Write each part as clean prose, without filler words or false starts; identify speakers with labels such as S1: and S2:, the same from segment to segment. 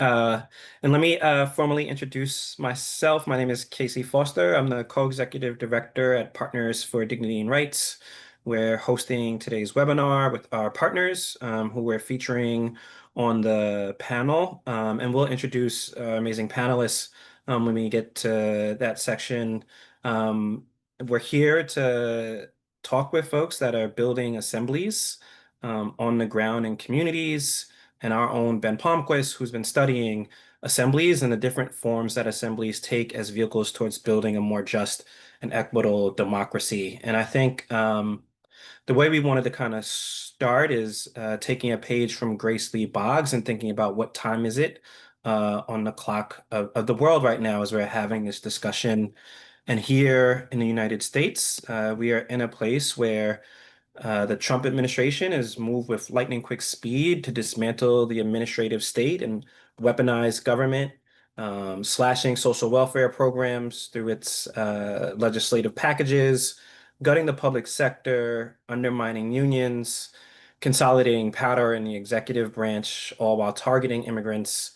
S1: Uh, and let me formally introduce myself. My name is Casey Foster. I'm the co-executive director at Partners for Dignity and Rights. We're hosting today's webinar with our partners who we're featuring on the panel. And we'll introduce our amazing panelists when we get to that section. Um, we're here to talk with folks that are building assemblies on the ground in communities, and our own Ben Palmquist, who's been studying assemblies and the different forms that assemblies take as vehicles towards building a more just and equitable democracy. And I think the way we wanted to kind of start is taking a page from Grace Lee Boggs and thinking about what time is it on the clock of the world right now as we're having this discussion. And here in the United States, we are in a place where the Trump administration has moved with lightning quick speed to dismantle the administrative state and weaponize government, slashing social welfare programs through its legislative packages, gutting the public sector, undermining unions, consolidating power in the executive branch, all while targeting immigrants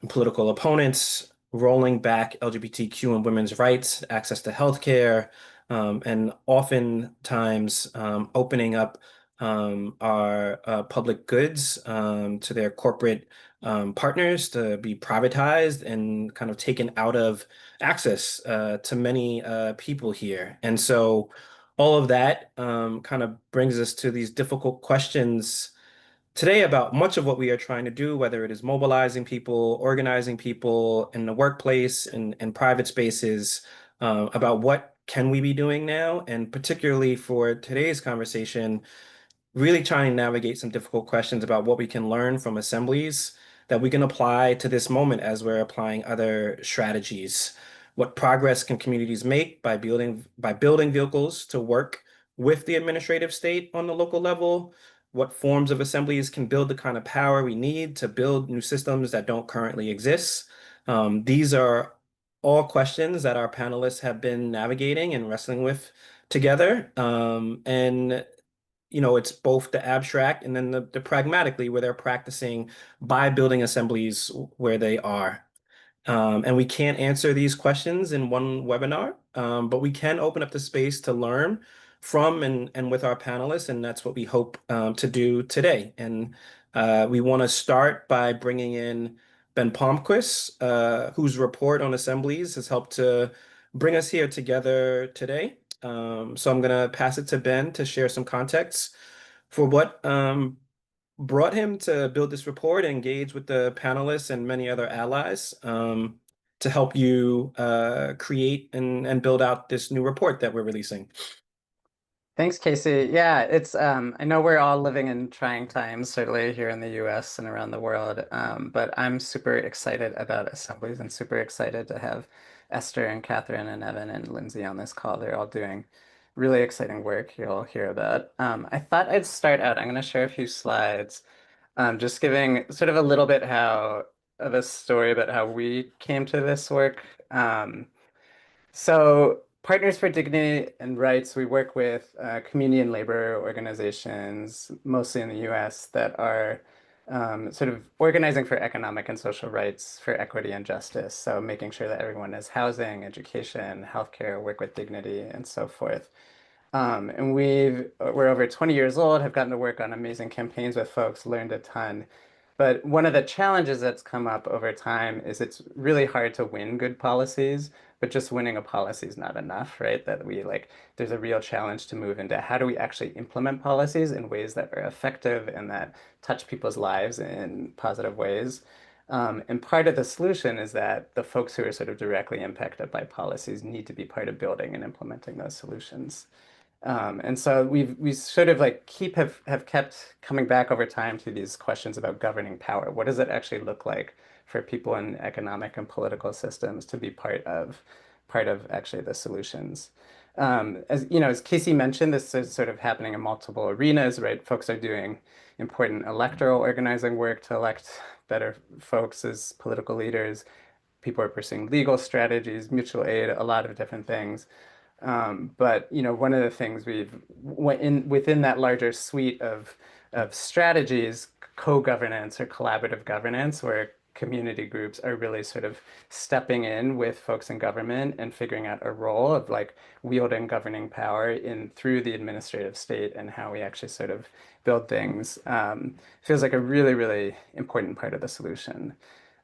S1: and political opponents, rolling back LGBTQ and women's rights, access to healthcare, and oftentimes opening up our public goods to their corporate partners to be privatized and kind of taken out of access to many people here. And so all of that kind of brings us to these difficult questions today about much of what we are trying to do, whether it is mobilizing people, organizing people in the workplace and private spaces, about what can we be doing now, and particularly for today's conversation, really trying to navigate some difficult questions about what we can learn from assemblies that we can apply to this moment as we're applying other strategies. What progress can communities make by building vehicles to work with the administrative state on the local level? What forms of assemblies can build the kind of power we need to build new systems that don't currently exist? These are all questions that our panelists have been navigating and wrestling with together. And it's both the abstract and then the pragmatically where they're practicing by building assemblies where they are. And we can't answer these questions in one webinar, but we can open up the space to learn from and with our panelists, and that's what we hope to do today. And we want to start by bringing in Ben Palmquist, whose report on assemblies has helped to bring us here together today. So I'm going to pass it to Ben to share some context for what brought him to build this report and engage with the panelists and many other allies to help you create and build out this new report that we're releasing.
S2: Thanks, Casey. Yeah, it's I know we're all living in trying times, certainly here in the US and around the world. But I'm super excited about assemblies and super excited to have Esther and Catherine and Evan and Lindsay on this call. They're all doing really exciting work you'll hear about. I thought I'd start out. I'm going to share a few slides, just giving sort of a little bit how of a story about how we came to this work. So, Partners for Dignity and Rights, we work with community and labor organizations, mostly in the US, that are sort of organizing for economic and social rights, for equity and justice. So, making sure that everyone has housing, education, healthcare, work with dignity, and so forth. And we're over 20 years old, have gotten to work on amazing campaigns with folks, learned a ton. But one of the challenges that's come up over time is it's really hard to win good policies, but just winning a policy is not enough, right? There's a real challenge to move into how do we actually implement policies in ways that are effective and that touch people's lives in positive ways. And part of the solution is that the folks who are sort of directly impacted by policies need to be part of building and implementing those solutions. And so we sort of like have kept coming back over time to these questions about governing power. What does it actually look like for people in economic and political systems to be part of actually the solutions? As you know, as Casey mentioned, this is sort of happening in multiple arenas, right? Folks are doing important electoral organizing work to elect better folks as political leaders. People are pursuing legal strategies, mutual aid, a lot of different things. But one of the things within that larger suite of strategies, co-governance or collaborative governance, where community groups are really sort of stepping in with folks in government and figuring out a role of like wielding governing power in through the administrative state and how we actually sort of build things feels like a really, really important part of the solution.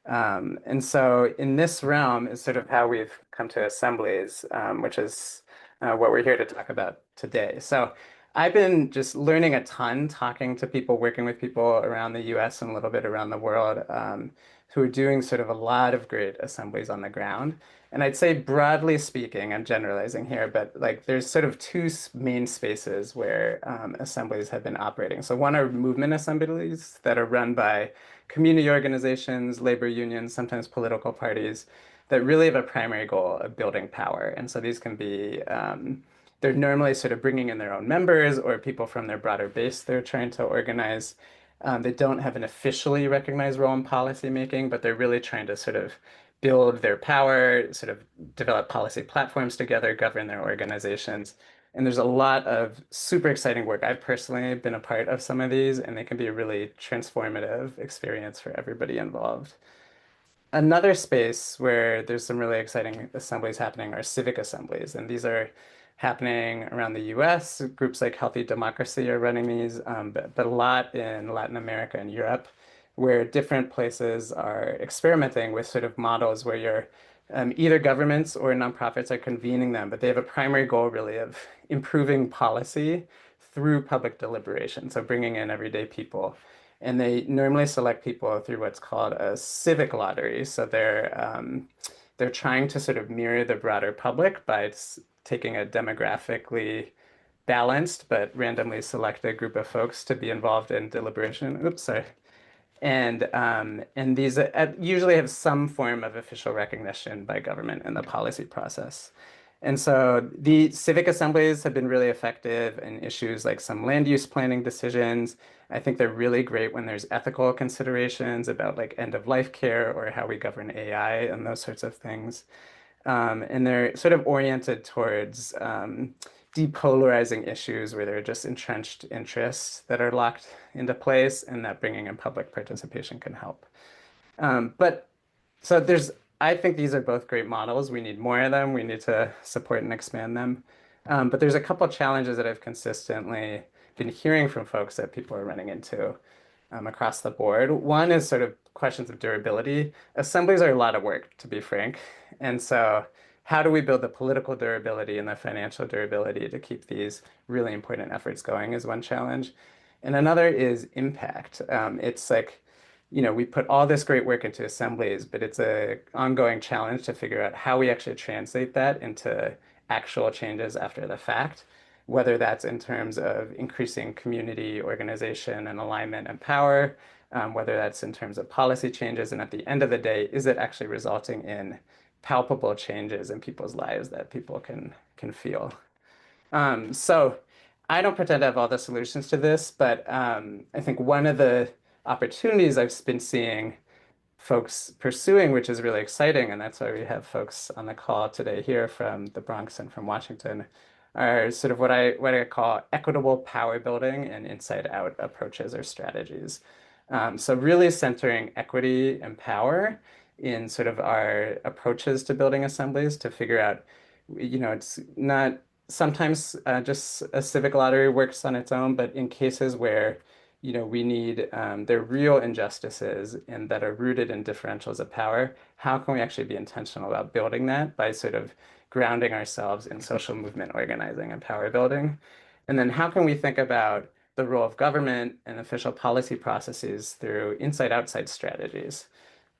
S2: And so in this realm is sort of how we've come to Assemblies, which is what we're here to talk about today. So I've been just learning a ton, talking to people, working with people around the US and a little bit around the world who are doing sort of a lot of great assemblies on the ground. And I'd say broadly speaking, I'm generalizing here, but like there's sort of two main spaces where assemblies have been operating. So one are movement assemblies that are run by community organizations, labor unions, sometimes political parties that really have a primary goal of building power. And so these can be, they're normally sort of bringing in their own members or people from their broader base they're trying to organize. They don't have an officially recognized role in policy making, but they're really trying to sort of build their power, sort of develop policy platforms together, govern their organizations. And there's a lot of super exciting work. I've personally been a part of some of these, and they can be a really transformative experience for everybody involved. Another space where there's some really exciting assemblies happening are civic assemblies, and these are happening around the US. Groups like Healthy Democracy are running these, but a lot in Latin America and Europe, where different places are experimenting with sort of models where you're either governments or nonprofits are convening them, but they have a primary goal really of improving policy through public deliberation, so bringing in everyday people. And they normally select people through what's called a civic lottery. So they're trying to sort of mirror the broader public by taking a demographically balanced but randomly selected group of folks to be involved in deliberation. Oops, sorry. And these usually have some form of official recognition by government in the policy process. And so the civic assemblies have been really effective in issues like some land use planning decisions. I think they're really great when there's ethical considerations about like end of life care or how we govern AI and those sorts of things. And they're sort of oriented towards depolarizing issues where there are just entrenched interests that are locked into place and that bringing in public participation can help. But so I think these are both great models. We need more of them. We need to support and expand them. But there's a couple challenges that I've consistently been hearing from folks that people are running into across the board. One is sort of questions of durability. Assemblies are a lot of work, to be frank. And so how do we build the political durability and the financial durability to keep these really important efforts going is one challenge. And another is impact. It's like, we put all this great work into assemblies, but it's an ongoing challenge to figure out how we actually translate that into actual changes after the fact, whether that's in terms of increasing community organization and alignment and power, whether that's in terms of policy changes, and at the end of the day, is it actually resulting in palpable changes in people's lives that people can feel? So I don't pretend to have all the solutions to this, but I think one of the opportunities I've been seeing folks pursuing, which is really exciting, and that's why we have folks on the call today here from the Bronx and from Washington, are sort of what I call equitable power building and inside out approaches or strategies. So really centering equity and power in sort of our approaches to building assemblies to figure out, it's not sometimes just a civic lottery works on its own, but in cases where we need, there are real injustices and that are rooted in differentials of power. How can we actually be intentional about building that by sort of grounding ourselves in social movement organizing and power building? And then how can we think about the role of government and official policy processes through inside-outside strategies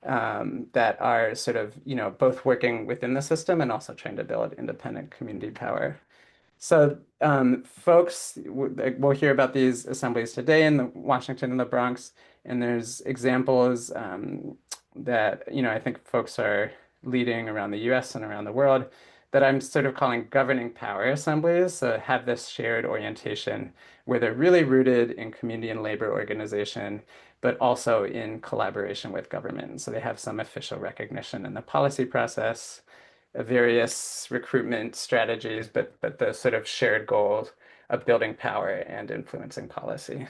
S2: that are sort of, both working within the system and also trying to build independent community power. So folks, we'll hear about these assemblies today in Washington and the Bronx, and there's examples that I think folks are leading around the US and around the world that I'm sort of calling governing power assemblies. So have this shared orientation where they're really rooted in community and labor organization, but also in collaboration with government. So they have some official recognition in the policy process, various recruitment strategies, but the sort of shared goal of building power and influencing policy.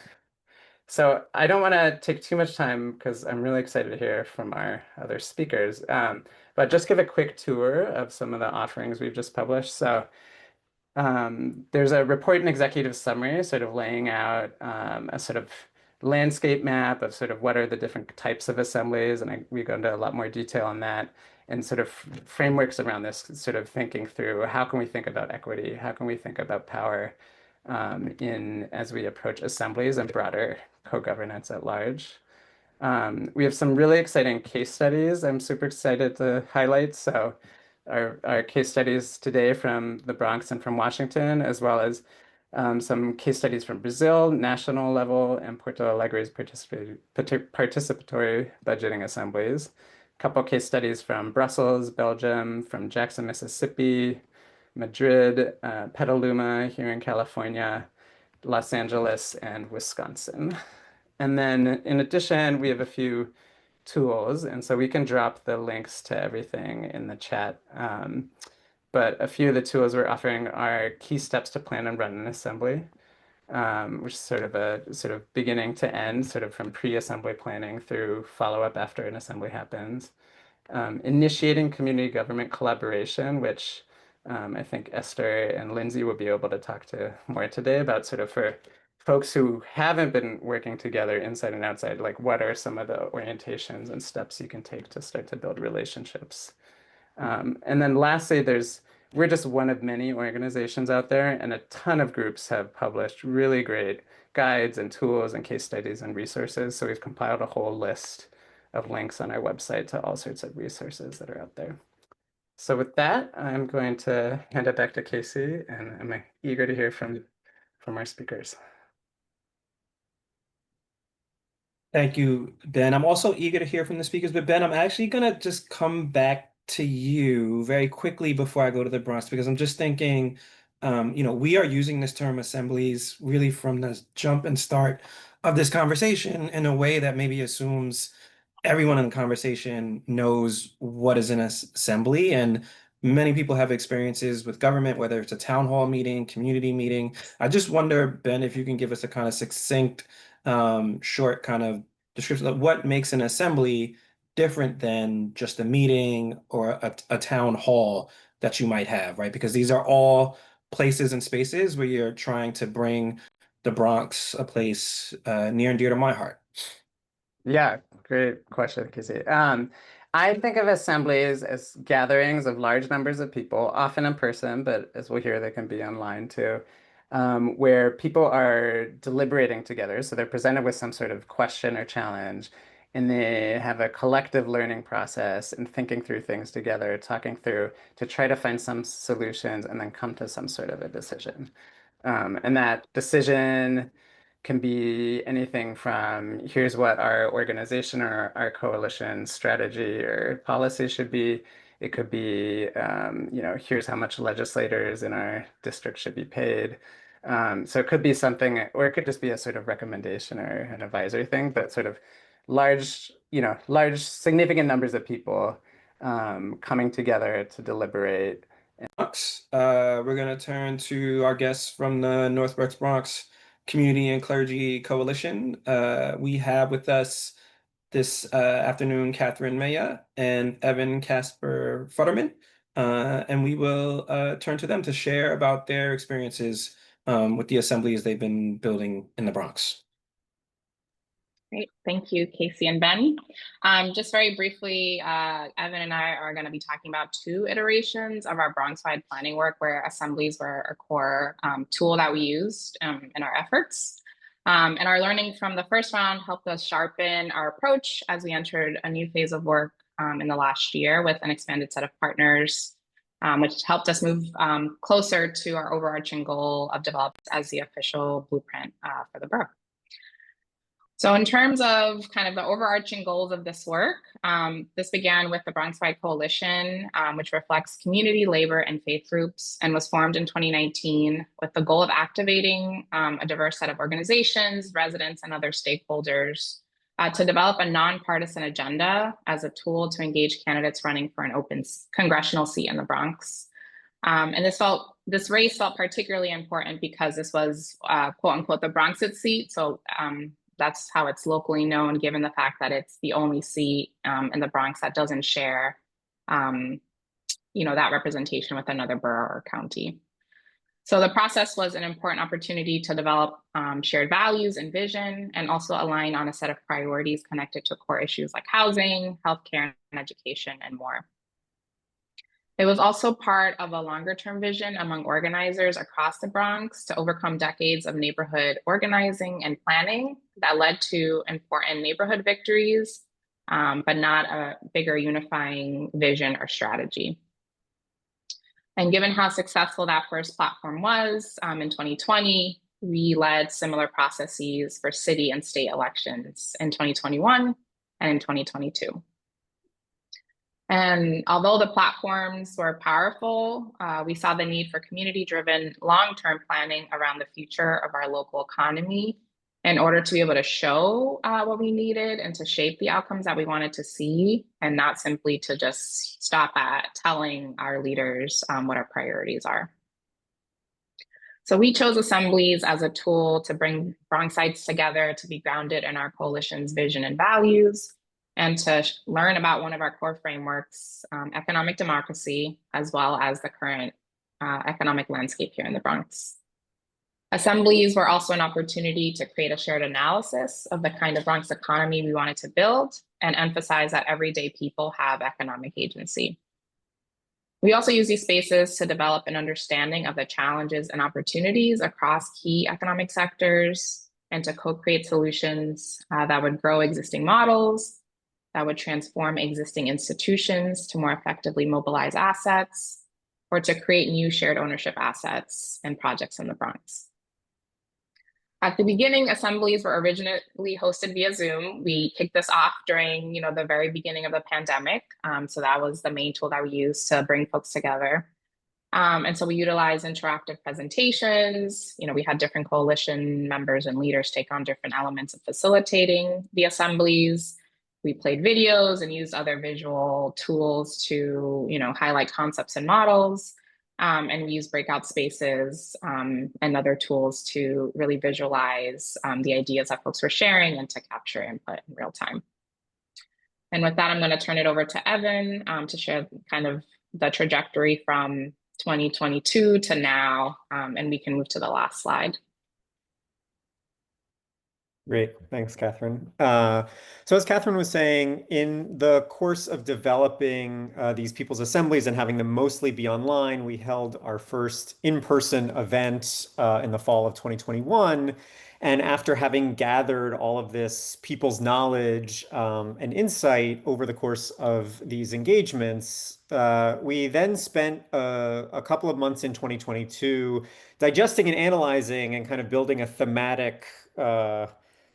S2: So I don't want to take too much time because I'm really excited to hear from our other speakers. But just give a quick tour of some of the offerings we've just published. So there's a report and executive summary sort of laying out a sort of landscape map of sort of what are the different types of assemblies, and we go into a lot more detail on that, and sort of frameworks around this, sort of thinking through how can we think about equity, how can we think about power in as we approach assemblies and broader co-governance at large. We have some really exciting case studies I'm super excited to highlight. So our case studies today from the Bronx and from Washington, as well as some case studies from Brazil, national level, and Porto Alegre's participatory budgeting assemblies. A couple case studies from Brussels, Belgium, from Jackson, Mississippi, Madrid, Petaluma here in California, Los Angeles, and Wisconsin. And then in addition, we have a few tools, and so we can drop the links to everything in the chat. But a few of the tools we're offering are key steps to plan and run an assembly, which is sort of a sort of beginning to end, sort of from pre-assembly planning through follow-up after an assembly happens. Initiating community government collaboration, which I think Esther and Lindsay will be able to talk to more today about sort of for folks who haven't been working together inside and outside, like what are some of the orientations and steps you can take to start to build relationships. And then lastly, we're just one of many organizations out there, and a ton of groups have published really great guides and tools and case studies and resources. So we've compiled a whole list of links on our website to all sorts of resources that are out there. So with that, I'm going to hand it back to Casey, and I'm eager to hear from our speakers.
S1: Thank you, Ben. I'm also eager to hear from the speakers, but Ben, I'm actually gonna just come back to you very quickly before I go to the Bronx because I'm just thinking, we are using this term assemblies really from the jump and start of this conversation in a way that maybe assumes everyone in the conversation knows what is an assembly, and many people have experiences with government, whether it's a town hall meeting, community meeting. I just wonder, Ben, if you can give us a kind of succinct short kind of description of what makes an assembly different than just a meeting or a town hall that you might have, right? Because these are all places and spaces where you're trying to bring the Bronx a place near and dear to my heart.
S2: Yeah, great question, Casey. I think of assemblies as gatherings of large numbers of people, often in person, but as we'll hear, they can be online too, where people are deliberating together. So they're presented with some sort of question or challenge, and they have a collective learning process and thinking through things together, talking through to try to find some solutions and then come to some sort of a decision. And that decision can be anything from here's what our organization or our coalition strategy or policy should be. It could be, here's how much legislators in our district should be paid. So it could be something, or it could just be a sort of recommendation or an advisory thing, but sort of large, significant numbers of people coming together to deliberate.
S1: We're going to turn to our guests from the Northwest Bronx Community and Clergy Coalition. We have with us this afternoon Catherine Maya and Evan Casper Futterman, and we will turn to them to share about their experiences with the assemblies they've been building in the Bronx.
S3: Great. Thank you, Casey and Ben. Just very briefly, Evan and I are going to be talking about two iterations of our Bronx-wide planning work where assemblies were a core tool that we used in our efforts. And our learning from the first round helped us sharpen our approach as we entered a new phase of work in the last year with an expanded set of partners, which helped us move closer to our overarching goal of developing as the official blueprint for the borough. So in terms of kind of the overarching goals of this work, this began with the Bronx-wide Coalition, which reflects community, labor, and faith groups, and was formed in 2019 with the goal of activating a diverse set of organizations, residents, and other stakeholders to develop a nonpartisan agenda as a tool to engage candidates running for an open congressional seat in the Bronx. And this race felt particularly important because this was quote unquote the Bronxite seat. So That's how it's locally known, given the fact that it's the only seat in the Bronx that doesn't share, that representation with another borough or county. So the process was an important opportunity to develop shared values and vision, and also align on a set of priorities connected to core issues like housing, healthcare, and education, and more. It was also part of a longer-term vision among organizers across the Bronx to overcome decades of neighborhood organizing and planning that led to important neighborhood victories, but not a bigger unifying vision or strategy. And given how successful that first platform was in 2020, we led similar processes for city and state elections in 2021 and in 2022. And although the platforms were powerful, we saw the need for community-driven long-term planning around the future of our local economy in order to be able to show what we needed and to shape the outcomes that we wanted to see, and not simply to just stop at telling our leaders what our priorities are. So we chose Assemblies as a tool to bring Bronxites together to be grounded in our coalition's vision and values, and to learn about one of our core frameworks, economic democracy, as well as the current economic landscape here in the Bronx. Assemblies were also an opportunity to create a shared analysis of the kind of Bronx economy we wanted to build, and emphasize that everyday people have economic agency. We also use these spaces to develop an understanding of the challenges and opportunities across key economic sectors, and to co-create solutions that would grow existing models, that would transform existing institutions to more effectively mobilize assets, or to create new shared ownership assets and projects in the Bronx. At the beginning, Assemblies were originally hosted via Zoom. We kicked this off during the very beginning of the pandemic. So that was the main tool that we used to bring folks together. And so we utilized interactive presentations. We had different coalition members and leaders take on different elements of facilitating the Assemblies. We played videos and used other visual tools to, highlight concepts and models. And we used breakout spaces and other tools to really visualize the ideas that folks were sharing and to capture input in real time. And with that, I'm going to turn it over to Evan to share kind of the trajectory from 2022 to now, and we can move to the last slide.
S4: Great. Thanks, Catherine. So as Catherine was saying, in the course of developing these people's assemblies and having them mostly be online, we held our first in-person event in the fall of 2021. And after having gathered all of this people's knowledge and insight over the course of these engagements, we then spent a couple of months in 2022 digesting and analyzing and kind of building a thematic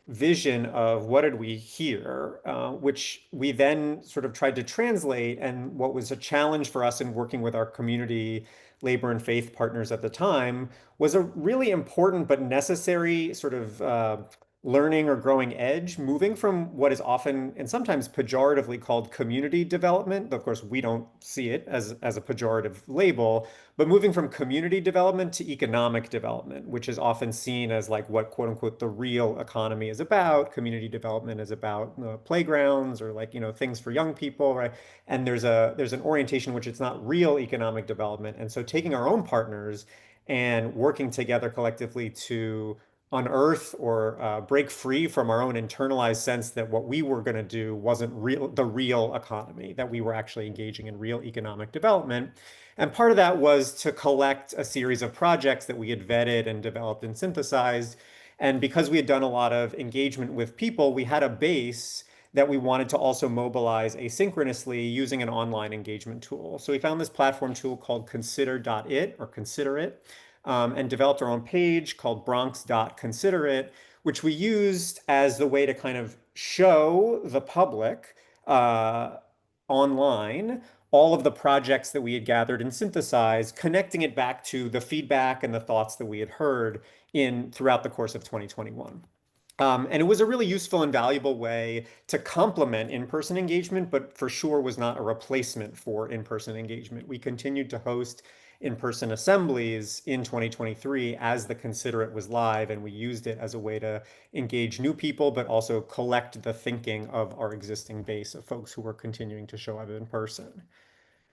S4: vision of what did we hear, which we then sort of tried to translate. And what was a challenge for us in working with our community labor and faith partners at the time was a really important but necessary sort of learning or growing edge, moving from what is often and sometimes pejoratively called community development. Of course, we don't see it as a pejorative label, but moving from community development to economic development, which is often seen as like what quote unquote the real economy is about. Community development is about playgrounds or like, things for young people, right? And there's an orientation in which it's not real economic development. And so taking our own partners and working together collectively to unearth or break free from our own internalized sense that what we were going to do wasn't the real economy, that we were actually engaging in real economic development. And part of that was to collect a series of projects that we had vetted and developed and synthesized. And because we had done a lot of engagement with people, we had a base that we wanted to also mobilize asynchronously using an online engagement tool. So we found this platform tool called consider.it or Consider It, and developed our own page called Bronx.considerit, which we used as the way to kind of show the public online all of the projects that we had gathered and synthesized, connecting it back to the feedback and the thoughts that we had heard throughout the course of 2021. And it was a really useful and valuable way to complement in-person engagement, but for sure was not a replacement for in-person engagement. We continued to host in-person assemblies in 2023 as the Considerate was live, and we used it as a way to engage new people, but also collect the thinking of our existing base of folks who were continuing to show up in person.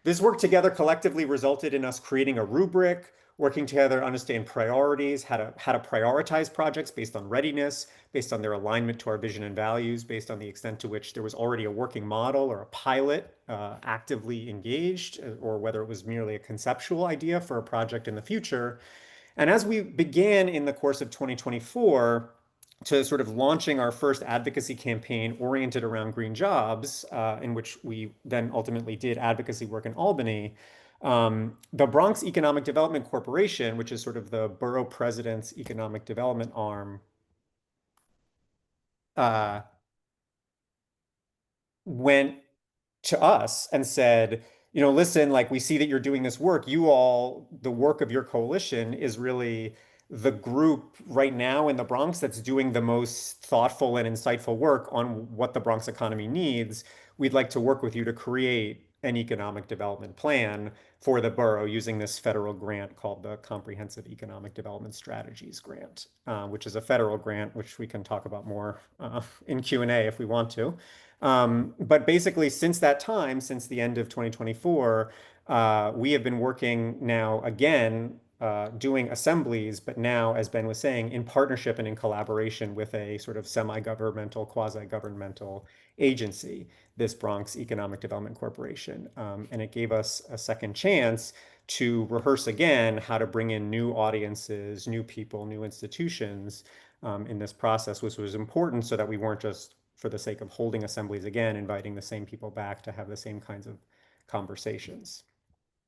S4: This work together collectively resulted in us creating a rubric, working together to understand priorities, how to prioritize projects based on readiness, based on their alignment to our vision and values, based on the extent to which there was already a working model or a pilot actively engaged, or whether it was merely a conceptual idea for a project in the future. And as we began in the course of 2024, to sort of launching our first advocacy campaign oriented around green jobs, in which we then ultimately did advocacy work in Albany, the Bronx Economic Development Corporation, which is sort of the borough president's economic development arm, went to us and said, you know, listen, like we see that you're doing this work. You all, the work of your coalition is really the group right now in the Bronx that's doing the most thoughtful and insightful work on what the Bronx economy needs. We'd like to work with you to create an economic development plan for the borough using this federal grant called the Comprehensive Economic Development Strategies Grant, which is a federal grant, which we can talk about more in Q&A if we want to. But basically, since that time, since the end of 2024, we have been working now again, doing assemblies, but now, as Ben was saying, in partnership and in collaboration with a sort of semi-governmental, quasi-governmental agency, this Bronx Economic Development Corporation. And it gave us a second chance to rehearse again how to bring in new audiences, new people, new institutions in this process, which was important so that we weren't just for the sake of holding assemblies again, inviting the same people back to have the same kinds of conversations.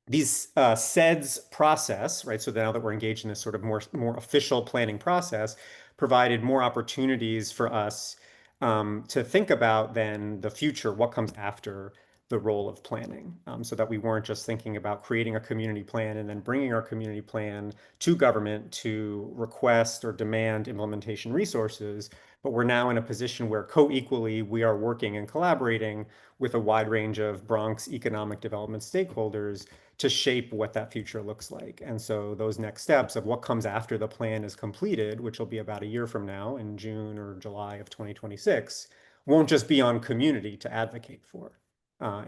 S4: These SEDS process, right? So now that we're engaged in this sort of more official planning process, provided more opportunities for us to think about then the future, what comes after the role of planning, so that we weren't just thinking about creating a community plan and then bringing our community plan to government to request or demand implementation resources, but we're now in a position where co-equally we are working and collaborating with a wide range of Bronx economic development stakeholders to shape what that future looks like. And so those next steps of what comes after the plan is completed, which will be about a year from now in June or July of 2026, won't just be on community to advocate for.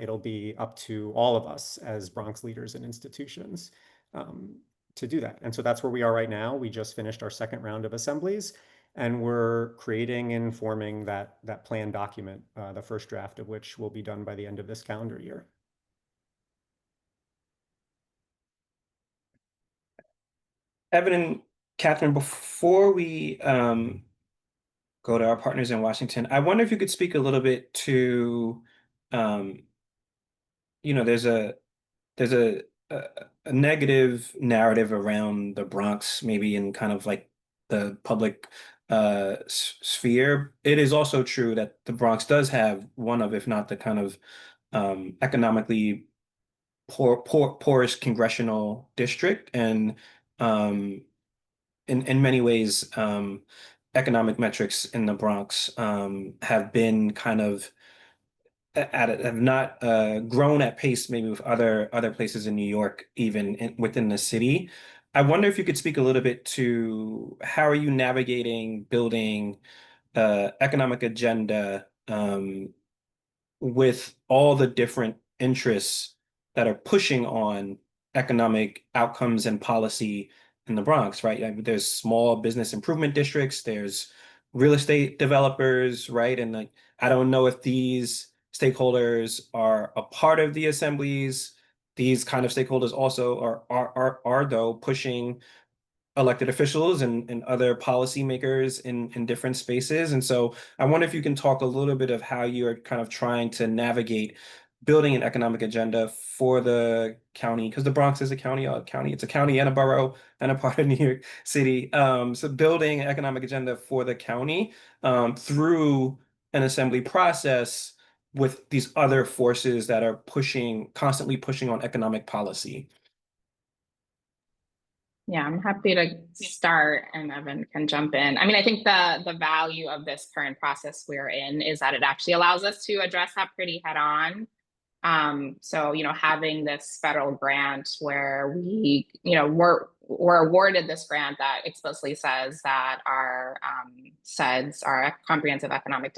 S4: It'll be up to all of us as Bronx leaders and institutions to do that. And so that's where we are right now. We just finished our second round of assemblies, and we're creating and forming that plan document, the first draft of which will be done by the end of this calendar year.
S1: Evan and Catherine, before we go to our partners in Washington, I wonder if you could speak a little bit to, you know, there's a negative narrative around the Bronx, maybe in kind of like the public sphere. It is also true that the Bronx does have one of, if not the kind of economically poorest congressional district, and in many ways, economic metrics in the Bronx have been kind of have not grown at pace maybe with other places in New York, even within the city. I wonder if you could speak a little bit to how are you navigating building economic agenda with all the different interests that are pushing on economic outcomes and policy in the Bronx, right? I mean, there's small business improvement districts, there's real estate developers, right? And like, I don't know if these stakeholders are a part of the assemblies. These kind of stakeholders also are though pushing elected officials and other policymakers in different spaces. And so I wonder if you can talk a little bit of how you're kind of trying to navigate building an economic agenda for the county, because the Bronx is a county, it's a county and a borough and a part of New York City. So building an economic agenda for the county through an assembly process with these other forces that are constantly pushing on economic policy.
S3: Yeah, I'm happy to start and Evan can jump in. I mean, I think the value of this current process we're in is that it actually allows us to address that pretty head on. So, having this federal grant where we're awarded this grant that explicitly says that our SEDS, our comprehensive economic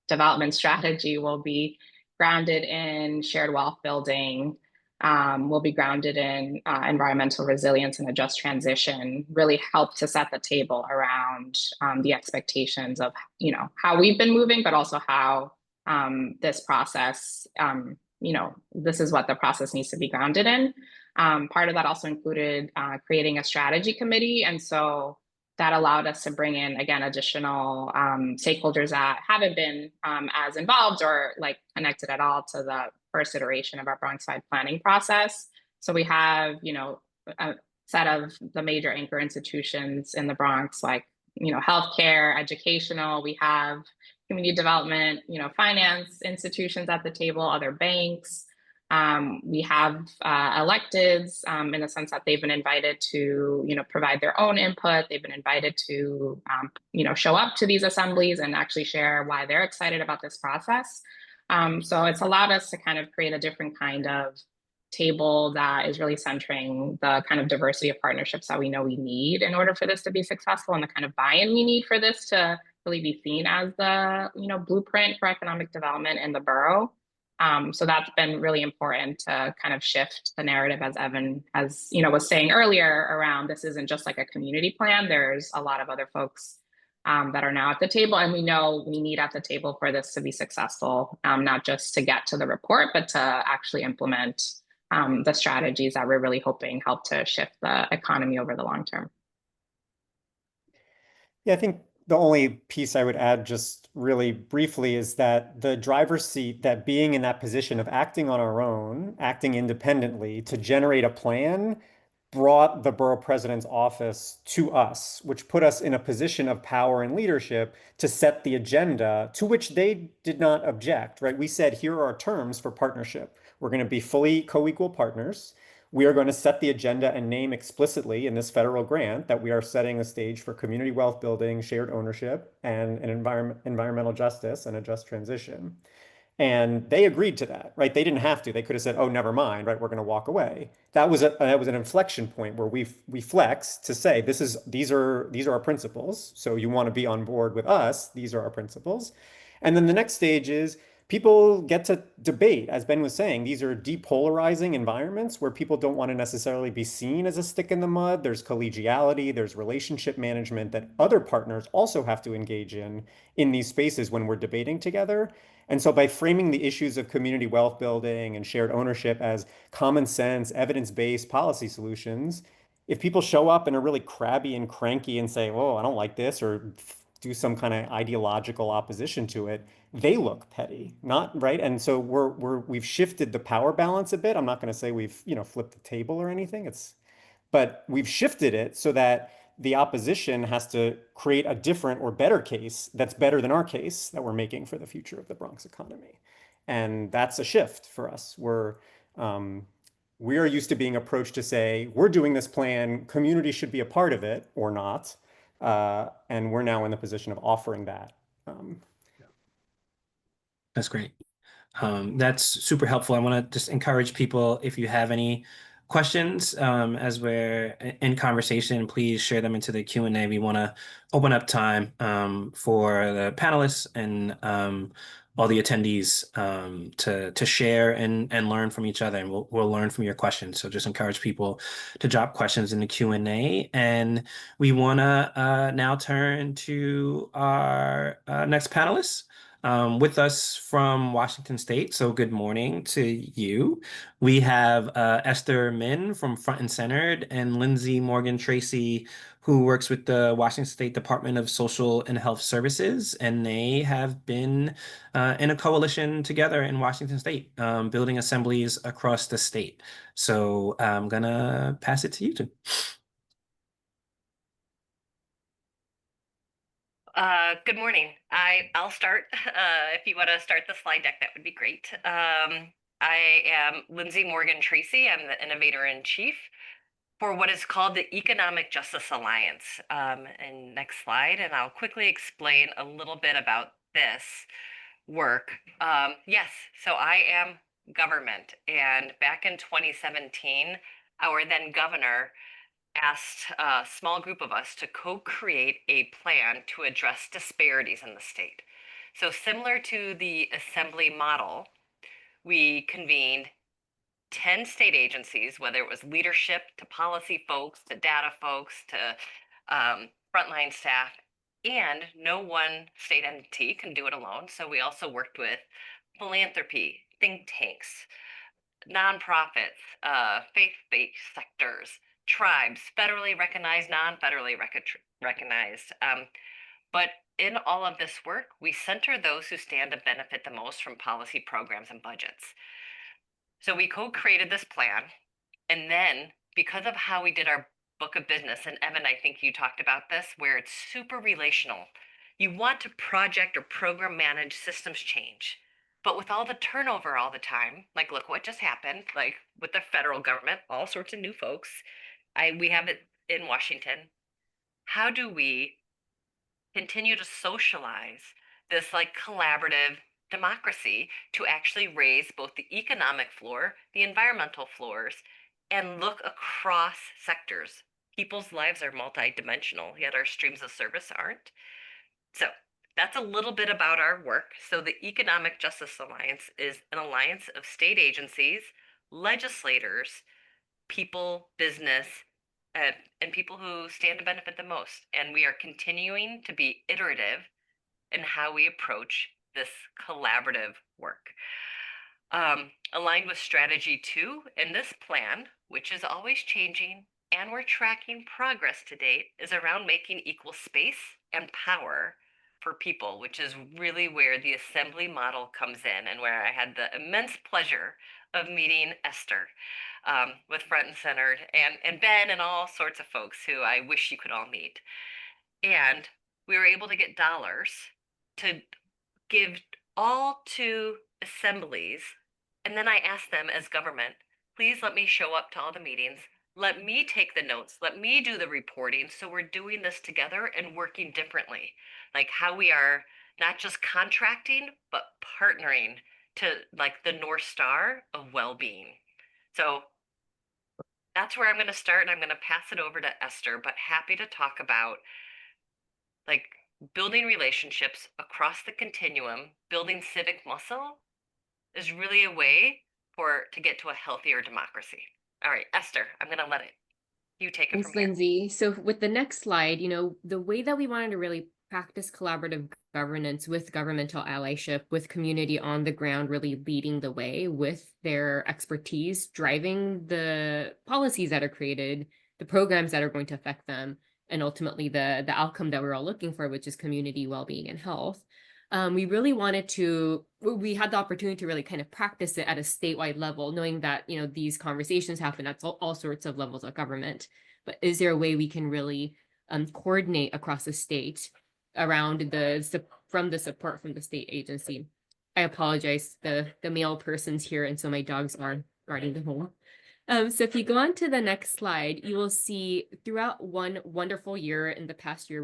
S3: development strategy, will be grounded in shared wealth building, will be grounded in environmental resilience and a just transition, really help to set the table around the expectations of, how we've been moving, but also how this process, this is what the process needs to be grounded in. Part of that also included creating a strategy committee. And so that allowed us to bring in, again, additional stakeholders that haven't been as involved or like connected at all to the first iteration of our Bronx-wide planning process. So we have, a set of the major anchor institutions in the Bronx, like, healthcare, educational. We have community development, finance institutions at the table, other banks. We have electeds in the sense that they've been invited to, provide their own input. They've been invited to, show up to these assemblies and actually share why they're excited about this process. So it's allowed us to kind of create a different kind of table that is really centering the kind of diversity of partnerships that we know we need in order for this to be successful, and the kind of buy-in we need for this to really be seen as the blueprint for economic development in the borough. So that's been really important to kind of shift the narrative, as Evan was saying earlier, around this isn't just like a community plan. There's a lot of other folks that are now at the table, and we know we need at the table for this to be successful, not just to get to the report, but to actually implement the strategies that we're really hoping help to shift the economy over the long term.
S4: Yeah, I think the only piece I would add just really briefly is that the driver's seat, that being in that position of acting on our own, acting independently to generate a plan, brought the borough president's office to us, which put us in a position of power and leadership to set the agenda, to which they did not object, right? We said, here are our terms for partnership. We're going to be fully co-equal partners. We are going to set the agenda and name explicitly in this federal grant that we are setting a stage for community wealth building, shared ownership, and an environmental justice and a just transition. And they agreed to that, right? They didn't have to. They could have said, "Oh, never mind," right? We're going to walk away. That was an inflection point where we flex to say, these are our principles. So you want to be on board with us? These are our principles. And then the next stage is people get to debate. As Ben was saying, these are depolarizing environments where people don't want to necessarily be seen as a stick in the mud. There's collegiality, there's relationship management that other partners also have to engage in these spaces when we're debating together. And so by framing the issues of community wealth building and shared ownership as common sense, evidence-based policy solutions, if people show up and are really crabby and cranky and say, "Oh, I don't like this," or do some kind of ideological opposition to it, they look petty, not right. And so we've shifted the power balance a bit. I'm not going to say we've, flipped the table or anything. But we've shifted it so that the opposition has to create a different or better case that's better than our case that we're making for the future of the Bronx economy. And that's a shift for us. We are used to being approached to say, we're doing this plan, community should be a part of it or not. And we're now in the position of offering that.
S1: That's great. That's super helpful. I want to just encourage people, if you have any questions as we're in conversation, please share them into the Q&A. We want to open up time for the panelists and all the attendees to share and learn from each other, and we'll learn from your questions. So just encourage people to drop questions in the Q&A. And we want to now turn to our next panelists. With us from Washington State. So good morning to you. We have Esther Min from Front and Centered and Lindsay Morgan Tracy, who works with the Washington State Department of Social and Health Services. And they have been in a coalition together in Washington State, building assemblies across the state. So I'm gonna pass it to you two.
S5: Good morning. I'll start. If you want to start the slide deck, that would be great. I am Lindsay Morgan Tracy. I'm the innovator in chief for what is called the Economic Justice Alliance. And next slide, and I'll quickly explain a little bit about this work. Yes, so I am government. And back in 2017, our then governor asked a small group of us to co-create a plan to address disparities in the state. So similar to the assembly model, we convened 10 state agencies, whether it was leadership to policy folks, to data folks, to frontline staff, and no one state entity can do it alone. So we also worked with philanthropy, think tanks, nonprofits, faith-based sectors, tribes, federally recognized, non-federally recognized. But in all of this work, we center those who stand to benefit the most from policy programs and budgets. So we co-created this plan, and then because of how we did our book of business, and Evan, I think you talked about this, where it's super relational. You want to project or program manage systems change. But with all the turnover all the time, like look what just happened, like with the federal government, all sorts of new folks. We have it in Washington. How do we continue to socialize this like collaborative democracy to actually raise both the economic floor, the environmental floors, and look across sectors? People's lives are multidimensional, yet our streams of service aren't. So that's a little bit about our work. So the Economic Justice Alliance is an alliance of state agencies, legislators, people, business, and people who stand to benefit the most. And we are continuing to be iterative in how we approach this collaborative work. Aligned with strategy 2 in this plan, which is always changing, and we're tracking progress to date, is around making equal space and power for people, which is really where the assembly model comes in, and where I had the immense pleasure of meeting Esther with Front and Center, and Ben, and all sorts of folks who I wish you could all meet. And we were able to get dollars to give all to assemblies. And then I asked them as government, please let me show up to all the meetings. Let me take the notes. Let me do the reporting. So we're doing this together and working differently. Like how we are not just contracting, but partnering to like the North Star of well-being. So that's where I'm going to start, and I'm going to pass it over to Esther, but happy to talk about like building relationships across the continuum, building civic muscle is really a way to get to a healthier democracy. All right, Esther, I'm going to let you take it
S6: Thanks,
S5: from here.
S6: Lindsay. So with the next slide, the way that we wanted to really practice collaborative governance with governmental allyship, with community on the ground really leading the way with their expertise, driving the policies that are created, the programs that are going to affect them, and ultimately the outcome that we're all looking for, which is community well-being and health. We really wanted to, we had the opportunity to really kind of practice it at a statewide level, knowing that, these conversations happen at all sorts of levels of government. But is there a way we can really coordinate across the state around from the support from the state agency? I apologize, the male person's here, and so my dogs are guarding the home. So if you go on to the next slide, you will see throughout one wonderful year in the past year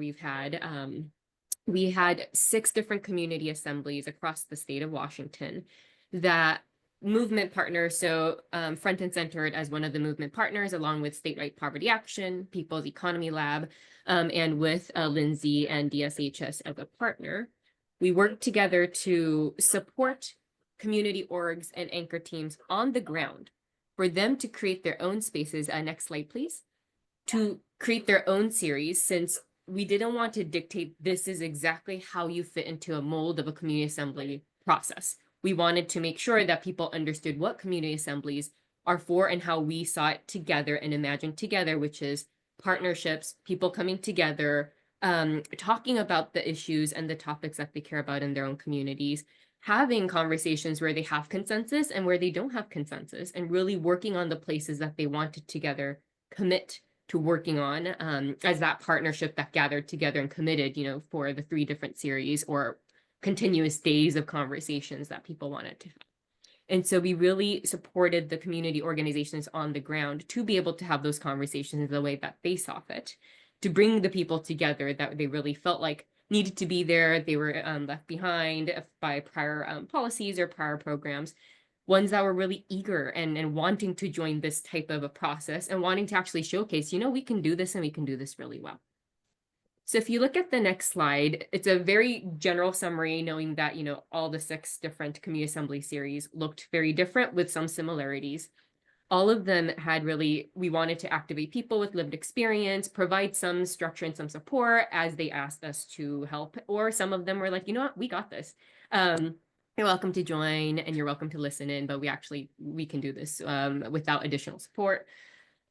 S6: we had 6 different community assemblies across the state of Washington that movement partners, so Front and Centered as one of the movement partners, along with Statewide Poverty Action, People's Economy Lab, and with Lindsay and DSHS as a partner. We worked together to support community orgs and anchor teams on the ground for them to create their own spaces. Next slide, please. To create their own series, since we didn't want to dictate this is exactly how you fit into a mold of a community assembly process. We wanted to make sure that people understood what community assemblies are for and how we saw it together and imagined together, which is partnerships, people coming together, talking about the issues and the topics that they care about in their own communities, having conversations where they have consensus and where they don't have consensus, and really working on the places that they want to together commit to working on as that partnership that gathered together and committed, for the 3 different series or continuous days of conversations that people wanted to have. And so we really supported the community organizations on the ground to be able to have those conversations the way that they saw fit, to bring the people together that they really felt like needed to be there. They were left behind by prior policies or prior programs, ones that were really eager and wanting to join this type of a process and wanting to actually showcase, we can do this and we can do this really well. So if you look at the next slide, it's a very general summary, knowing that, all the 6 different community assembly series looked very different with some similarities. All of them had we wanted to activate people with lived experience, provide some structure and some support as they asked us to help, or some of them were like, you know what, we got this. You're welcome to join and you're welcome to listen in, but we can do this without additional support.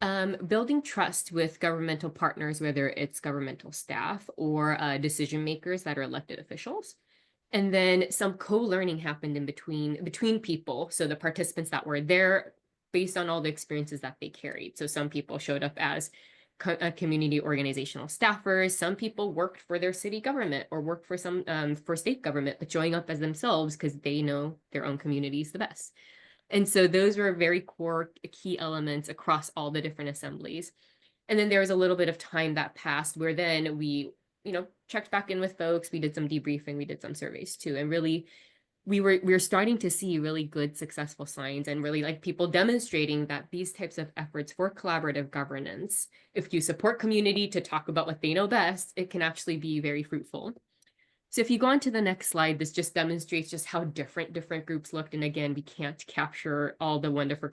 S6: Building trust with governmental partners, whether it's governmental staff or decision makers that are elected officials. And then some co-learning happened in between people. So the participants that were there based on all the experiences that they carried. So some people showed up as community organizational staffers. Some people worked for their city government or worked for for state government, but showing up as themselves because they know their own communities the best. And so those were very core key elements across all the different assemblies. And then there was a little bit of time that passed where then we, checked back in with folks. We did some debriefing, we did some surveys too. And really, we were starting to see really good, successful signs and really like people demonstrating that these types of efforts for collaborative governance, if you support community to talk about what they know best, it can actually be very fruitful. So if you go on to the next slide, this just demonstrates just how different groups looked. And again, we can't capture all the wonderful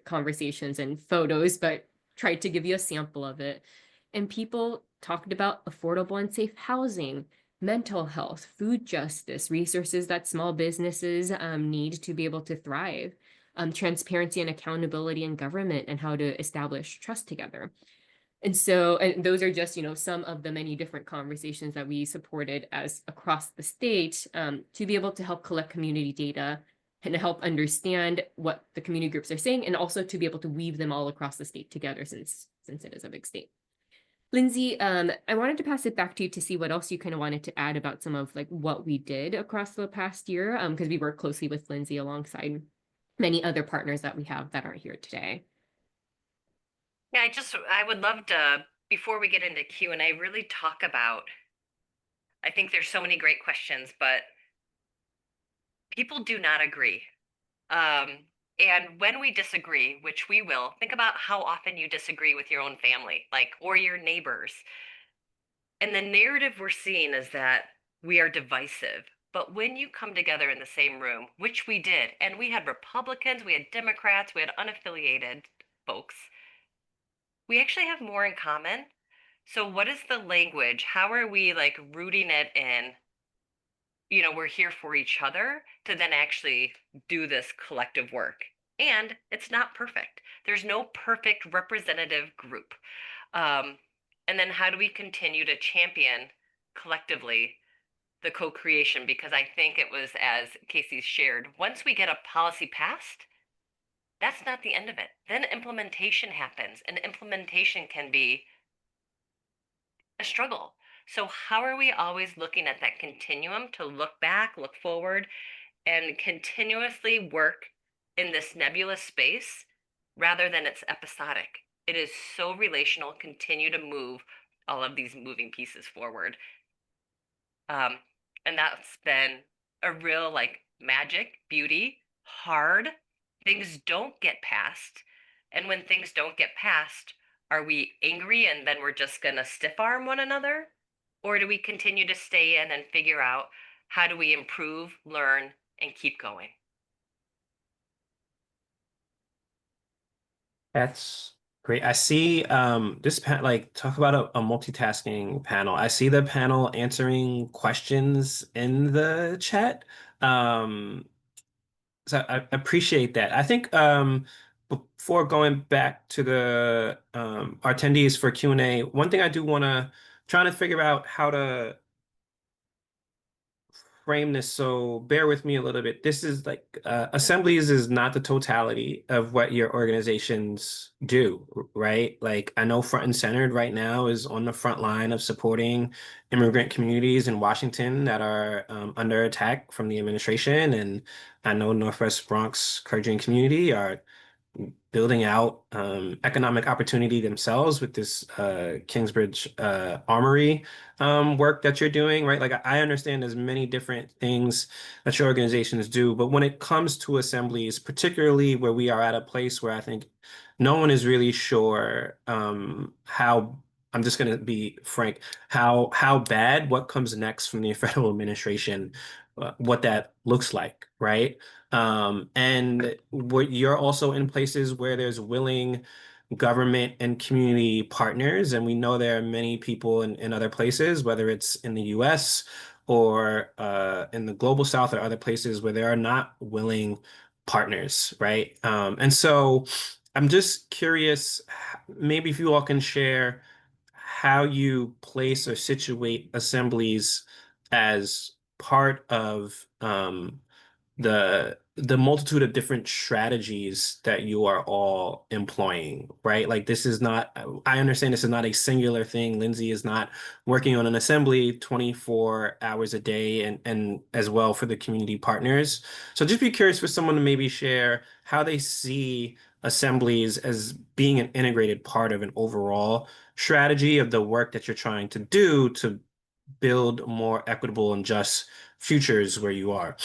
S6: conversations and photos, but tried to give you a sample of it. And people talked about affordable and safe housing, mental health, food justice, resources that small businesses need to be able to thrive, transparency and accountability in government, and how to establish trust together. And so, and those are just, some of the many different conversations that we supported as across the state to be able to help collect community data and help understand what the community groups are saying, and also to be able to weave them all across the state together since it is a big state. Lindsay, I wanted to pass it back to you to see what else you kind of wanted to add about some of like what we did across the past year, because we work closely with Lindsay alongside many other partners that we have that aren't here today.
S5: Yeah, I would love to, before we get into Q&A, really talk about, I think there's so many great questions, but people do not agree. And when we disagree, which we will, think about how often you disagree with your own family, or your neighbors. And the narrative we're seeing is that we are divisive. But when you come together in the same room, which we did, and we had Republicans, we had Democrats, we had unaffiliated folks, we actually have more in common. So what is the language? How are we rooting it in? We're here for each other to then actually do this collective work. And it's not perfect. There's no perfect representative group. And then how do we continue to champion collectively the co-creation? Because I think it was, as Casey shared, once we get a policy passed, that's not the end of it. Then implementation happens, and implementation can be a struggle. So how are we always looking at that continuum to look back, look forward, and continuously work in this nebulous space rather than it's episodic? It is so relational, continue to move all of these moving pieces forward. And that's been a real magic, beauty, hard. Things don't get passed. And when things don't get passed, are we angry and then we're just going to stiff arm one another? Or do we continue to stay in and figure out how do we improve, learn, and keep going?
S1: That's great. I see this talk about a multitasking panel. I see the panel answering questions in the chat. So I appreciate that. I think before going back to the our attendees for Q&A, one thing I do want to try to figure out how to frame this, so bear with me a little bit. This is Assemblies is not the totality of what your organizations do, right? I know Front and Centered right now is on the front line of supporting immigrant communities in Washington that are under attack from the administration. And I know Northwest Bronx Kyrgyz community are building out economic opportunity themselves with this Kingsbridge Armory work that you're doing, right? Like I understand there's many different things that your organizations do, but when it comes to assemblies, particularly where we are at a place where I think no one is really sure how, I'm just going to be frank, how bad what comes next from the federal administration, what that looks like, right? And what you're also in places where there's willing government and community partners. And we know there are many people in other places, whether it's in the US or in the global South or other places where there are not willing partners, right? And so I'm just curious, maybe if you all can share how you place or situate assemblies as part of the multitude of different strategies that you are all employing, right? Like this is not, I understand this is not a singular thing. Lindsay is not working on an assembly 24 hours a day and as well for the community partners. So just be curious for someone to maybe share how they see assemblies as being an integrated part of an overall strategy of the work that you're trying to do to build more equitable and just futures where you are.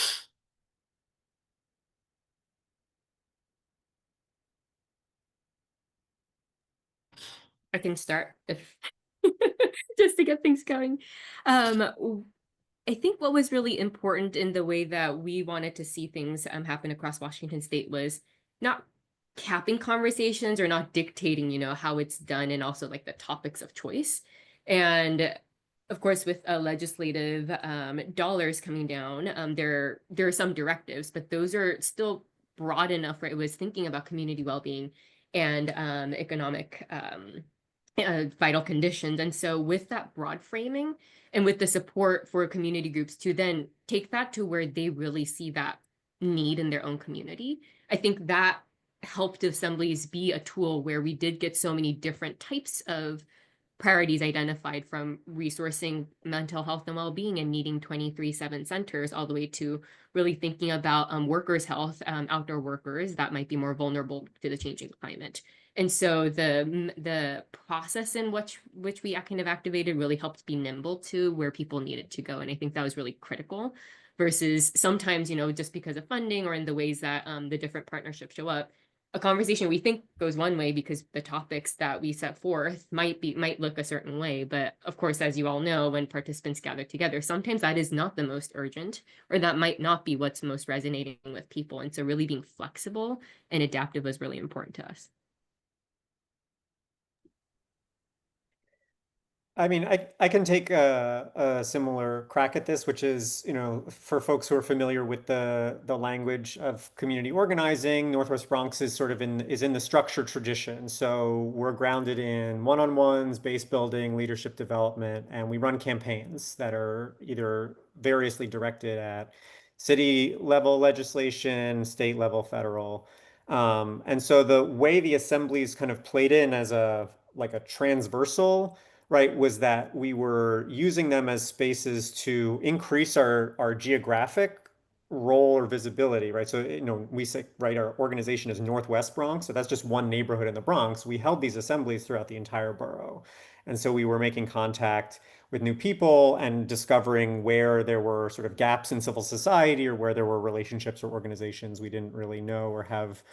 S6: I can start if just to get things going. I think what was really important in the way that we wanted to see things happen across Washington State was not capping conversations or not dictating, how it's done and also like the topics of choice. And of course, with legislative dollars coming down, there are some directives, but those are still broad enough, right? It was thinking about community well-being and economic vital conditions. And so with that broad framing and with the support for community groups to then take that to where they really see that need in their own community, I think that helped assemblies be a tool where we did get so many different types of priorities identified, from resourcing mental health and well-being and needing 23/7 centers all the way to really thinking about workers' health, outdoor workers that might be more vulnerable to the changing climate. And so the process in which we kind of activated really helped be nimble to where people needed to go. And I think that was really critical versus sometimes, just because of funding or in the ways that the different partnerships show up, a conversation we think goes one way because the topics that we set forth might look a certain way. But of course, as you all know, when participants gather together, sometimes that is not the most urgent, or that might not be what's most resonating with people. And so really being flexible and adaptive was really important to us.
S4: I mean, I can take a similar crack at this, which is, for folks who are familiar with the language of community organizing, Northwest Bronx is sort of in the structured tradition. So we're grounded in one-on-ones, base building, leadership development, and we run campaigns that are either variously directed at city level legislation, state level, federal. And so the way the assemblies kind of played in as like a transversal, right, was that we were using them as spaces to increase our geographic role or visibility, right? So, we say, right, our organization is Northwest Bronx, so that's just one neighborhood in the Bronx. We held these assemblies throughout the entire borough. And so we were making contact with new people and discovering where there were sort of gaps in civil society or where there were relationships or organizations we didn't really know or have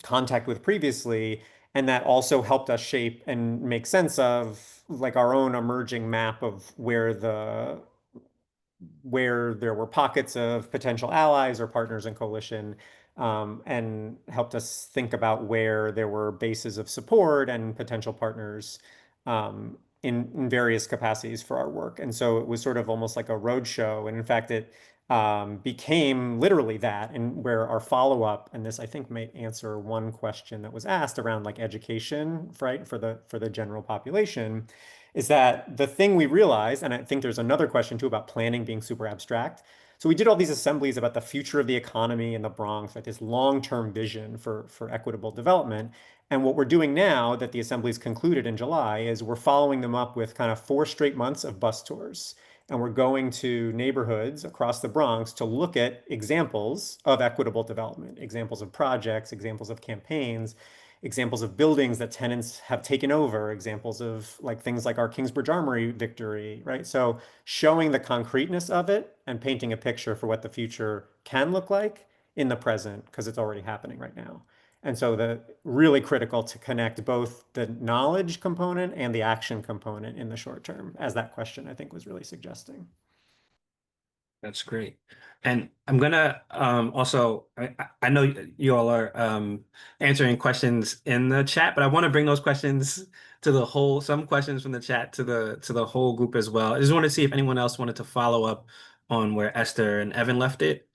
S4: contact with previously. And that also helped us shape and make sense of like our own emerging map of where there were pockets of potential allies or partners in coalition, and helped us think about where there were bases of support and potential partners in various capacities for our work. And so it was sort of almost like a roadshow. And in fact, it became literally that, and where our follow-up, and this I think might answer one question that was asked around like education, right, for the general population, is that the thing we realized, and I think there's another question too about planning being super abstract. So we did all these assemblies about the future of the economy in the Bronx, like this long-term vision for equitable development. And what we're doing now that the assemblies concluded in July is we're following them up with kind of 4 straight months of bus tours. And we're going to neighborhoods across the Bronx to look at examples of equitable development, examples of projects, examples of campaigns, examples of buildings that tenants have taken over, examples of like things like our Kingsbridge Armory victory, right? So showing the concreteness of it and painting a picture for what the future can look like in the present, because it's already happening right now. And so the really critical to connect both the knowledge component and the action component in the short term, as that question I think was really suggesting.
S1: That's great. And I'm gonna also I know you all are answering questions in the chat, but I want to bring those questions to the whole, some questions from the chat to the whole group as well. I just want to see if anyone else wanted to follow up on where Esther and Evan left it.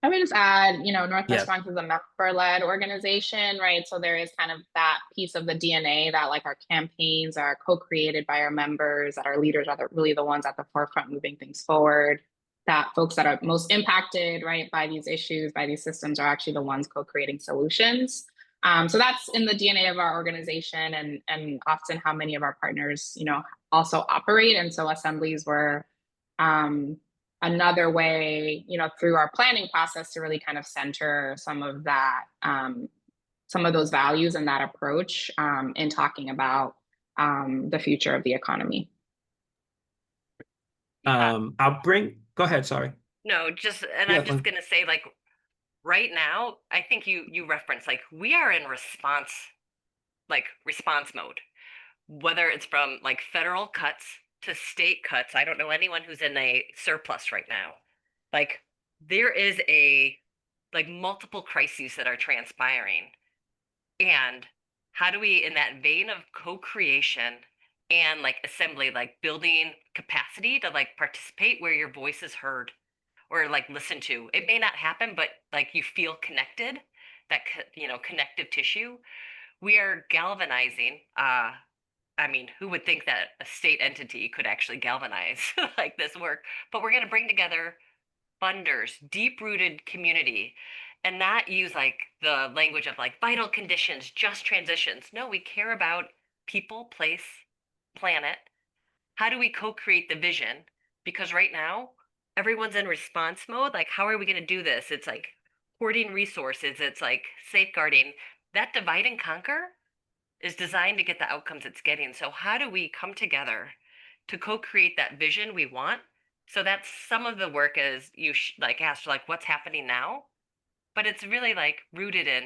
S3: I would just add, Northwest
S1: Yeah.
S3: Bronx is a member-led organization, right? So there is kind of that piece of the DNA that like our campaigns are co-created by our members, that our leaders are really the ones at the forefront moving things forward, that folks that are most impacted, right, by these issues, by these systems are actually the ones co-creating solutions. So that's in the DNA of our organization and often how many of our partners, also operate. And so assemblies were another way, through our planning process to really kind of center some of that, some of those values and that approach in talking about the future of the economy.
S1: Go ahead, sorry.
S5: No, just, and
S1: Yeah,
S5: I'm just gonna say, like, right now, I think you referenced, like, we are in response mode, whether it's from like federal cuts to state cuts. I don't know anyone who's in a surplus right now. Like, there is like multiple crises that are transpiring. And how do we, in that vein of co-creation and like assembly, like building capacity to like participate where your voice is heard or like listened to? It may not happen, but like you feel connected, that connective tissue. We are galvanizing. I mean, who would think that a state entity could actually galvanize like this work? But we're going to bring together funders, deep-rooted community, and not use like the language of like vital conditions, just transitions. No, we care about people, place, planet. How do we co-create the vision? Because right now, everyone's in response mode. Like, how are we going to do this? It's like hoarding resources. It's like safeguarding. That divide and conquer is designed to get the outcomes it's getting. So how do we come together to co-create that vision we want? So that's some of the work is you like asked like what's happening now, but it's really like rooted in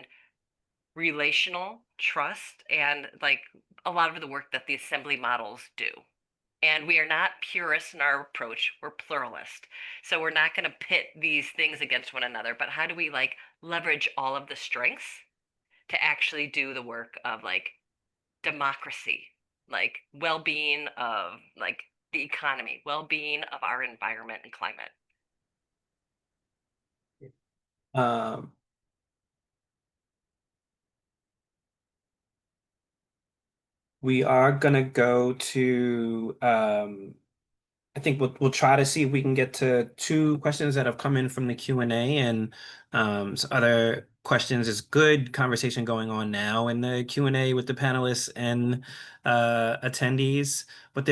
S5: relational trust and like a lot of the work that the assembly models do. And we are not purists in our approach, we're pluralist. So we're not going to pit these things against one another, but how do we like leverage all of the strengths to actually do the work of like democracy, like well-being of like the economy, well-being of our environment and climate.
S1: Um, we are gonna go to I think we'll try to see if we can get to two questions that have come in from the Q&A, and some other questions. Is good conversation going on now in the Q&A with the panelists and attendees. But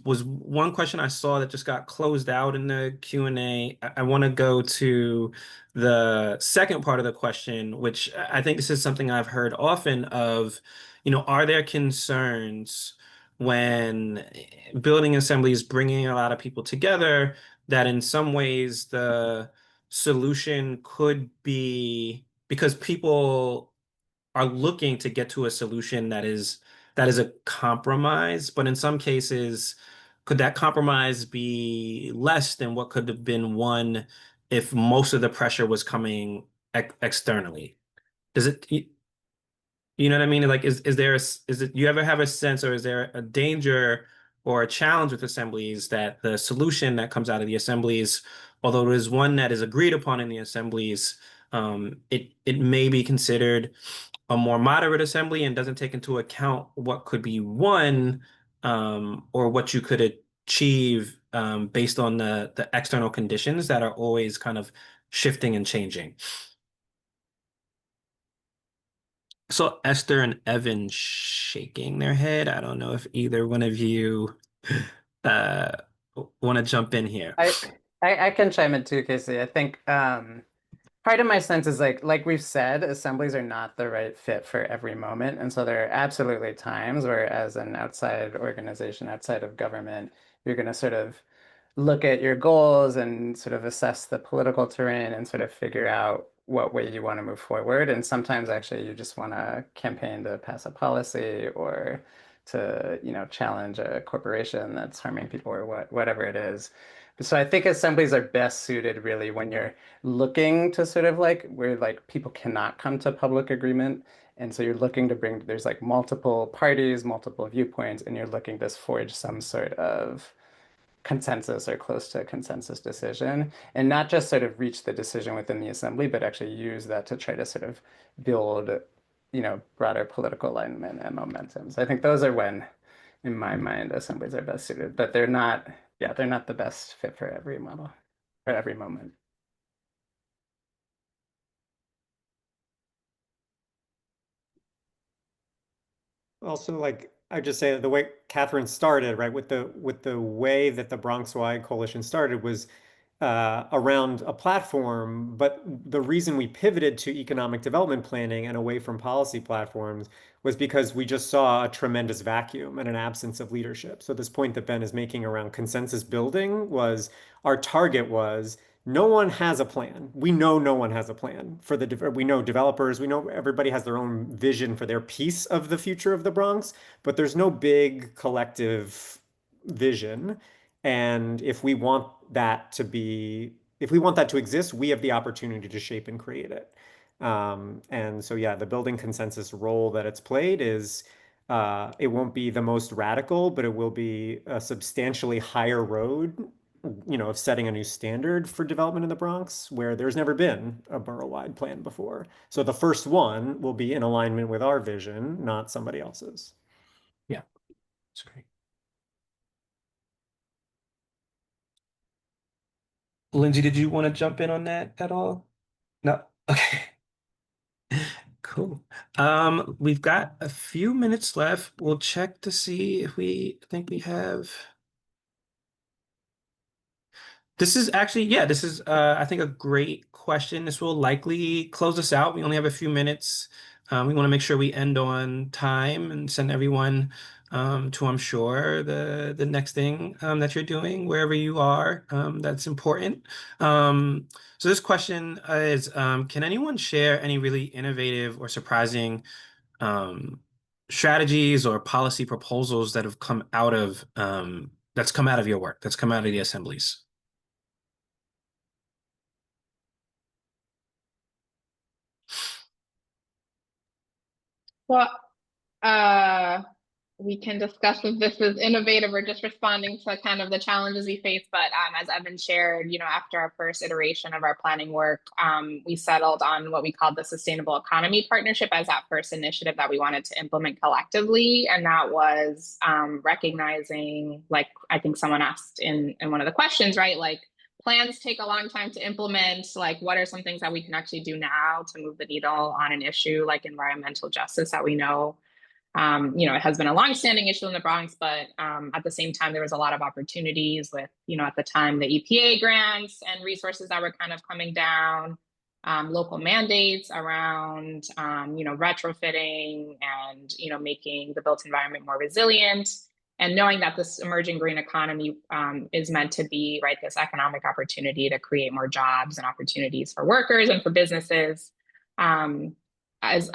S1: was one question I saw that just got closed out in the Q&A. I want to go to the second part of the question, which I think this is something I've heard often of, are there concerns when building assemblies, bringing a lot of people together, that in some ways the solution could be, because people are looking to get to a solution that is a compromise, but in some cases, could that compromise be less than what could have been won if most of the pressure was coming externally? Does it? You know what I mean? Like, you ever have a sense, or is there a danger or a challenge with assemblies that the solution that comes out of the assemblies, although it is one that is agreed upon in the assemblies, it may be considered a more moderate assembly and doesn't take into account what could be won, or what you could achieve, based on the external conditions that are always kind of shifting and changing. So Esther and Evan shaking their head. I don't know if either one of you uh, want to jump in here?
S2: I can chime in too, Casey. I think part of my sense is like we've said, assemblies are not the right fit for every moment. And so there are absolutely times where as an outside organization, outside of government, you're going to sort of look at your goals and sort of assess the political terrain and sort of figure out what way you want to move forward. And sometimes actually you just want to campaign to pass a policy or to, challenge a corporation that's harming people or whatever it is. So I think assemblies are best suited really when you're looking to sort of like where like people cannot come to public agreement. And so you're looking to there's like multiple parties, multiple viewpoints, and you're looking to forge some sort of consensus or close to a consensus decision, and not just sort of reach the decision within the assembly, but actually use that to try to sort of build, broader political alignment and momentum. So I think those are when, in my mind, assemblies are best suited, but they're not, yeah, they're not the best fit for every model, for every moment.
S4: Also, like I just say the way Catherine started, right, with the way that the Bronx-wide coalition started was around a platform, but the reason we pivoted to economic development planning and away from policy platforms was because we just saw a tremendous vacuum and an absence of leadership. So this point that Ben is making around consensus building was our target was no one has a plan. We know no one has a plan for we know developers, we know everybody has their own vision for their piece of the future of the Bronx, but there's no big collective vision. And if we want that to exist, we have the opportunity to shape and create it. And so, yeah, the building consensus role that it's played is it won't be the most radical, but it will be a substantially higher road, of setting a new standard for development in the Bronx, where there's never been a borough-wide plan before. So the first one will be in alignment with our vision, not somebody else's.
S1: Yeah, that's great. Lindsay, did you want to jump in on that at all? No? Okay. Cool. We've got a few minutes left. We'll check to see if we think we have. This is actually, yeah, this is, I think, a great question. This will likely close us out. We only have a few minutes. We want to make sure we end on time and send everyone to, I'm sure, the next thing that you're doing, wherever you are. That's important. So this question is, can anyone share any really innovative or surprising um, strategies or policy proposals that have come out of that's come out of your work, that's come out of the assemblies?
S3: Well, uh, we can discuss if this is innovative or just responding to kind of the challenges we face. But as Evan shared, after our first iteration of our planning work, we settled on what we called the Sustainable Economy Partnership as that first initiative that we wanted to implement collectively. And that was recognizing, like I think someone asked in one of the questions, right? Like plans take a long time to implement. Like what are some things that we can actually do now to move the needle on an issue like environmental justice that we know it has been a longstanding issue in the Bronx, but at the same time, there was a lot of opportunities with, at the time, the EPA grants and resources that were kind of coming down, local mandates around, retrofitting and, making the built environment more resilient. And knowing that this emerging green economy is meant to be, right, this economic opportunity to create more jobs and opportunities for workers and for businesses. As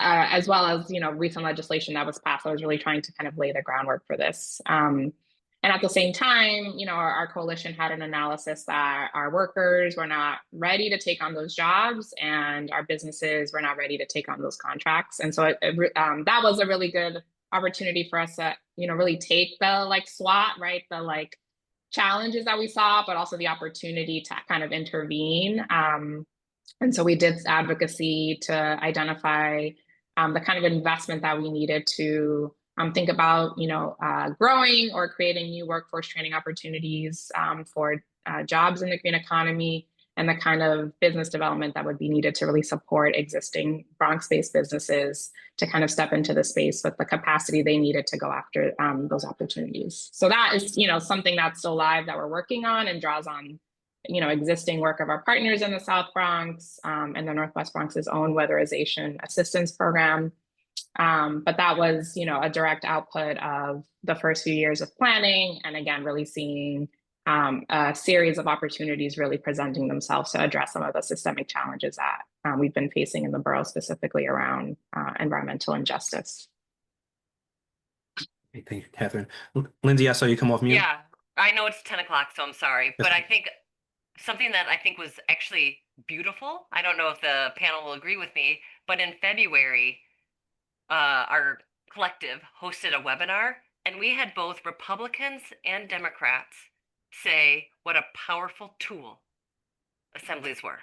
S3: well as recent legislation that was passed. I was really trying to kind of lay the groundwork for this. And at the same time, our coalition had an analysis that our workers were not ready to take on those jobs, and our businesses were not ready to take on those contracts. And so that was a really good opportunity for us to really take the SWOT, right, the challenges that we saw, but also the opportunity to kind of intervene. And so we did advocacy to identify the kind of investment that we needed to think about, growing or creating new workforce training opportunities for jobs in the green economy, and the kind of business development that would be needed to really support existing Bronx-based businesses to kind of step into the space with the capacity they needed to go after those opportunities. So that is, something that's still live that we're working on and draws on, existing work of our partners in the South Bronx and the Northwest Bronx's own weatherization assistance program. But that was, a direct output of the first few years of planning, and again, really seeing a series of opportunities really presenting themselves to address some of the systemic challenges that we've been facing in the borough, specifically around environmental injustice.
S1: Thank you, Catherine. Lindsay, I saw you come off mute.
S5: Yeah, I know it's 10 o'clock, so I'm sorry, but I think something that I think was actually beautiful, I don't know if the panel will agree with me, but in February, our collective hosted a webinar, and we had both Republicans and Democrats say what a powerful tool assemblies were.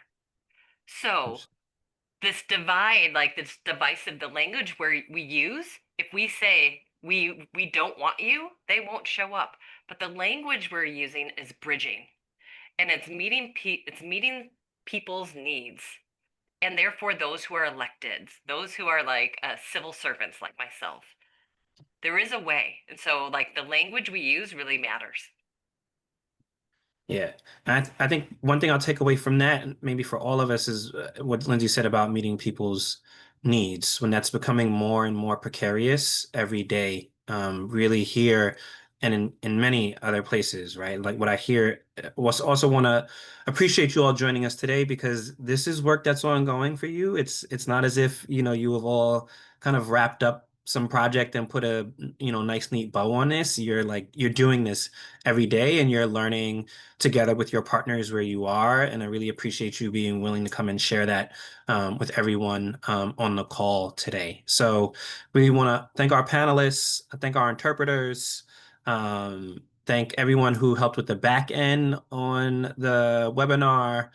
S5: So this divide, like this divisive, the language where we use, if we say we don't want you, they won't show up. But the language we're using is bridging, and it's meeting people's needs. And therefore, those who are elected, those who are like civil servants like myself, there is a way. And so like the language we use really matters.
S1: Yeah, I think one thing I'll take away from that, and maybe for all of us, is what Lindsay said about meeting people's needs when that's becoming more and more precarious every day, really here and in many other places, right? Like what I hear was also want to appreciate you all joining us today, because this is work that's ongoing for you. It's not as if, you have all kind of wrapped up some project and put a, nice neat bow on this. You're doing this every day, and you're learning together with your partners where you are. And I really appreciate you being willing to come and share that with everyone on the call today. So we want to thank our panelists, thank our interpreters, thank everyone who helped with the back end on the webinar.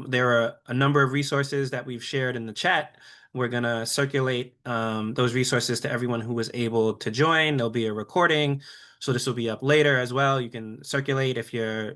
S1: There are a number of resources that we've shared in the chat. We're going to circulate those resources to everyone who was able to join. There'll be a recording, so this will be up later as well. You can circulate if you're,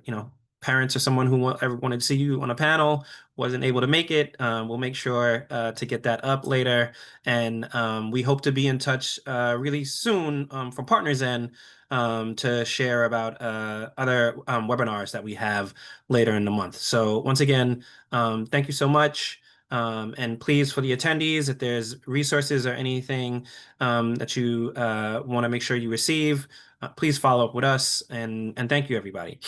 S1: parents or someone who ever wanted to see you on a panel wasn't able to make it. We'll make sure to get that up later. And we hope to be in touch really soon from Partners End to share about other webinars that we have later in the month. So once again, thank you so much. And please, for the attendees, if there's resources or anything that you want to make sure you receive, please follow up with us. And thank you, everybody.